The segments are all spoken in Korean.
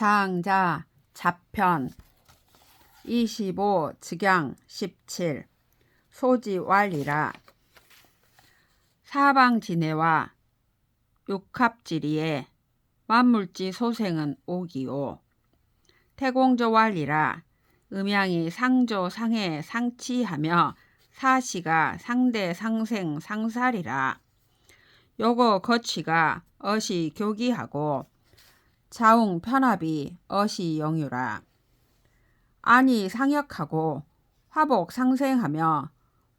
장자 자편 25 즉양 17 소지왈리라. 사방지내와 육합지리에 만물지 소생은 오기오. 태공조왈리라. 음양이 상조 상해 상치하며 사시가 상대 상생 상살이라. 요거 거취가 어시 교기하고 자웅 편합이 어시 영유라. 안이 상역하고 화복 상생하며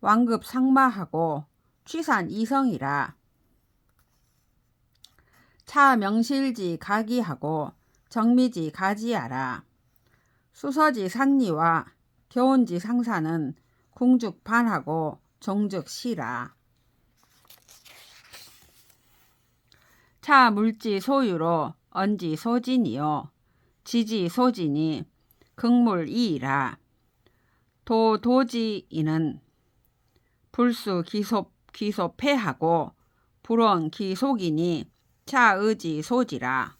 왕급 상마하고 취산 이성이라. 차 명실지 가기하고 정미지 가지하라. 수서지 상리와 교훈지 상사는 궁죽 반하고 종죽 시라. 차 물지 소유로 언지 소진이요 지지 소진이 극물 이이라. 도지이는 불수 기소 패하고 불원 기속이니 차의지 소지라.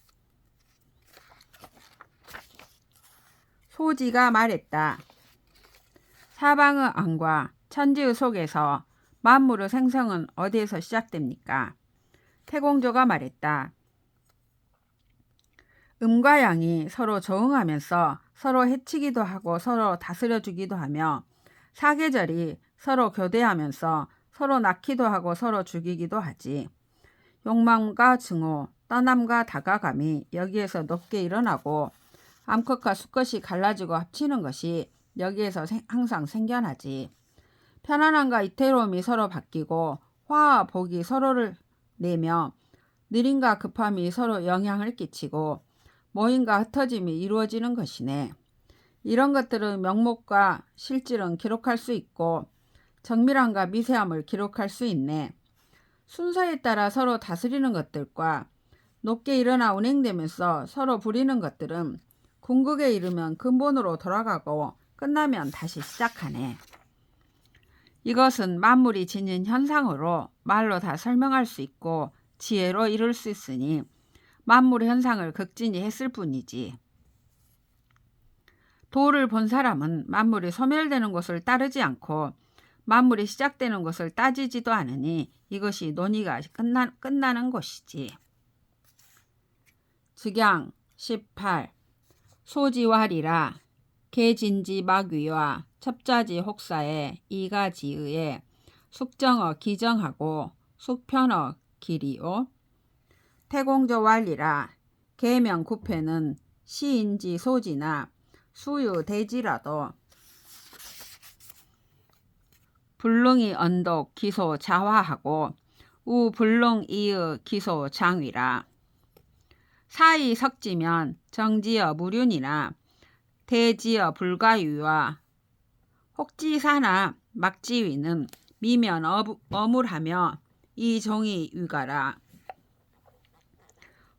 소지가 말했다. 사방의 안과 천지의 속에서 만물의 생성은 어디에서 시작됩니까? 태공조가 말했다. 음과 양이 서로 저응하면서 서로 해치기도 하고 서로 다스려주기도 하며 사계절이 서로 교대하면서 서로 낳기도 하고 서로 죽이기도 하지. 욕망과 증오, 떠남과 다가감이 여기에서 높게 일어나고 암컷과 수컷이 갈라지고 합치는 것이 여기에서 항상 생겨나지. 편안함과 이태로움이 서로 바뀌고 화와 복이 서로를 내며 느림과 급함이 서로 영향을 끼치고 모임과 흩어짐이 이루어지는 것이네. 이런 것들은 명목과 실질은 기록할 수 있고 정밀함과 미세함을 기록할 수 있네. 순서에 따라 서로 다스리는 것들과 높게 일어나 운행되면서 서로 부리는 것들은 궁극에 이르면 근본으로 돌아가고 끝나면 다시 시작하네. 이것은 만물이 지닌 현상으로 말로 다 설명할 수 있고 지혜로 이룰 수 있으니 만물의 현상을 극진히 했을 뿐이지. 도를 본 사람은 만물이 소멸되는 것을 따르지 않고 만물이 시작되는 것을 따지지도 않으니 이것이 논의가 끝나는 것이지. 즉양 18 소지왈이라. 개진지 막위와 첩자지 혹사에 이가지의에 숙정어 기정하고 숙편어 기리오. 태공조왈리라. 계명 구패는 시인지 소지나 수유 대지라도 불능이 언독 기소 자화하고 우불능 이의 기소 장위라. 사이 석지면 정지어 무륜이나 대지어 불가유와 혹지사나 막지위는 미면 어물하며 이 종이 위가라.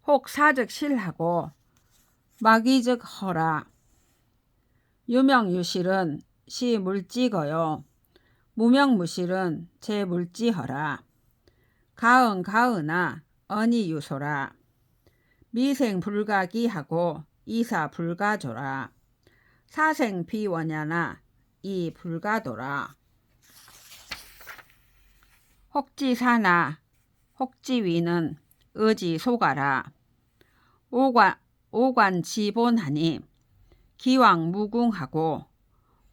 혹 사즉 실하고 막이즉 허라. 유명유실은 시 물지거요 무명무실은 제 물지허라. 가은 가은아 언이 유소라. 미생 불가기하고 이사 불가조라. 사생 비원야나 이 불가도라. 혹지사나 혹지위는 의지 소가라. 오관 지본하니 기왕 무궁하고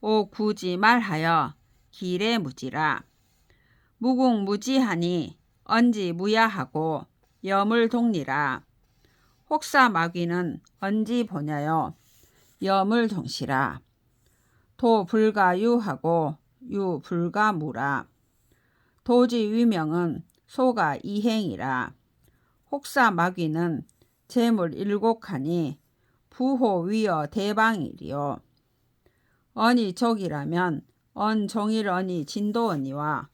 오구지 말하여 기래 무지라. 무궁무지하니 언지 무야하고 여물동리라. 혹사마귀는 언지 보냐요 여물동시라. 도불가유하고 유불가무라. 도지위명은 소가 이행이라. 혹사마귀는 재물 일곡하니 부호위어 대방이리요. 언이 족이라면 언종일 언이 진도언이와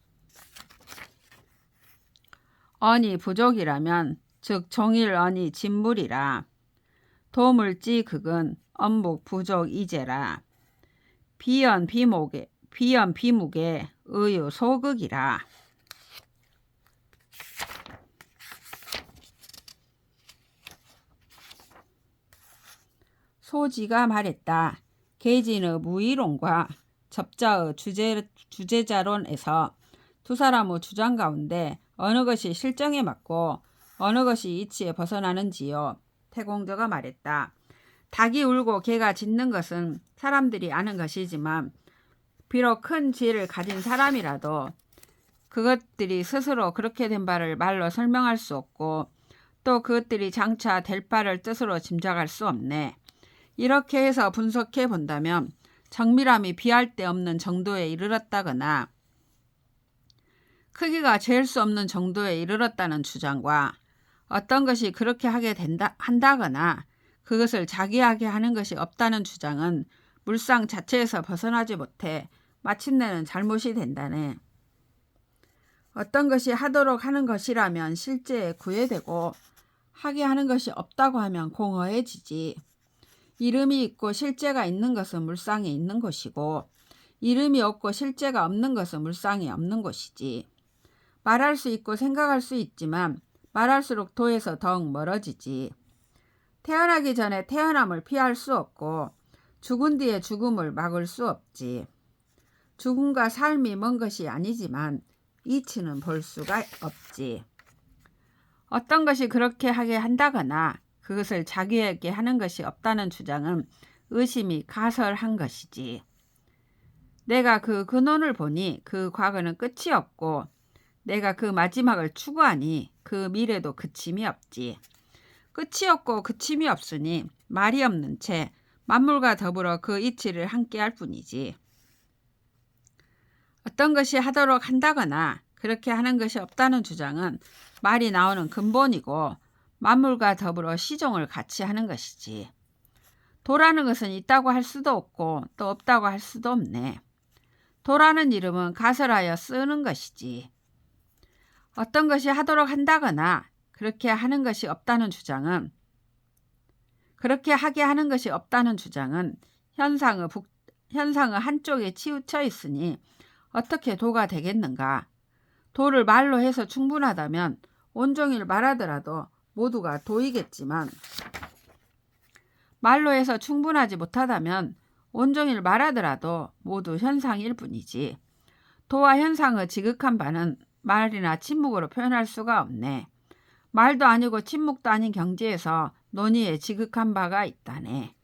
언이 부족이라면 즉 종일 언이 진물이라. 도물지 극은 언묵 부족 이제라. 비연 비묵에 의유 소극이라. 소지가 말했다. 계진의 무의론과 접자의 주제자론에서 두 사람의 주장 가운데 어느 것이 실정에 맞고 어느 것이 이치에 벗어나는지요. 태공저가 말했다. 닭이 울고 개가 짖는 것은 사람들이 아는 것이지만 비록 큰 지혜를 가진 사람이라도 그것들이 스스로 그렇게 된 바를 말로 설명할 수 없고 또 그것들이 장차 될 바를 뜻으로 짐작할 수 없네. 이렇게 해서 분석해 본다면 정밀함이 비할 데 없는 정도에 이르렀다거나 크기가 잴 수 없는 정도에 이르렀다는 주장과 어떤 것이 그렇게 하게 한다거나 그것을 자기하게 하는 것이 없다는 주장은 물상 자체에서 벗어나지 못해 마침내는 잘못이 된다네. 어떤 것이 하도록 하는 것이라면 실제에 구애되고 하게 하는 것이 없다고 하면 공허해지지. 이름이 있고 실제가 있는 것은 물상에 있는 것이고 이름이 없고 실제가 없는 것은 물상에 없는 것이지. 말할 수 있고 생각할 수 있지만 말할수록 도에서 더욱 멀어지지. 태어나기 전에 태어남을 피할 수 없고 죽은 뒤에 죽음을 막을 수 없지. 죽음과 삶이 먼 것이 아니지만 이치는 볼 수가 없지. 어떤 것이 그렇게 하게 한다거나 그것을 자기에게 하는 것이 없다는 주장은 의심이 가설한 것이지. 내가 그 근원을 보니 그 과거는 끝이 없고 내가 그 마지막을 추구하니 그 미래도 그침이 없지. 끝이 없고 그침이 없으니 말이 없는 채 만물과 더불어 그 이치를 함께할 뿐이지. 어떤 것이 하도록 한다거나 그렇게 하는 것이 없다는 주장은 말이 나오는 근본이고 만물과 더불어 시종을 같이 하는 것이지. 도라는 것은 있다고 할 수도 없고 또 없다고 할 수도 없네. 도라는 이름은 가설하여 쓰는 것이지. 어떤 것이 하도록 한다거나 그렇게 하는 것이 없다는 주장은 그렇게 하게 하는 것이 없다는 주장은 현상의 한쪽에 치우쳐 있으니 어떻게 도가 되겠는가. 도를 말로 해서 충분하다면 온종일 말하더라도 모두가 도이겠지만 말로 해서 충분하지 못하다면 온종일 말하더라도 모두 현상일 뿐이지. 도와 현상의 지극한 바는 말이나 침묵으로 표현할 수가 없네. 말도 아니고 침묵도 아닌 경지에서 논의에 지극한 바가 있다네.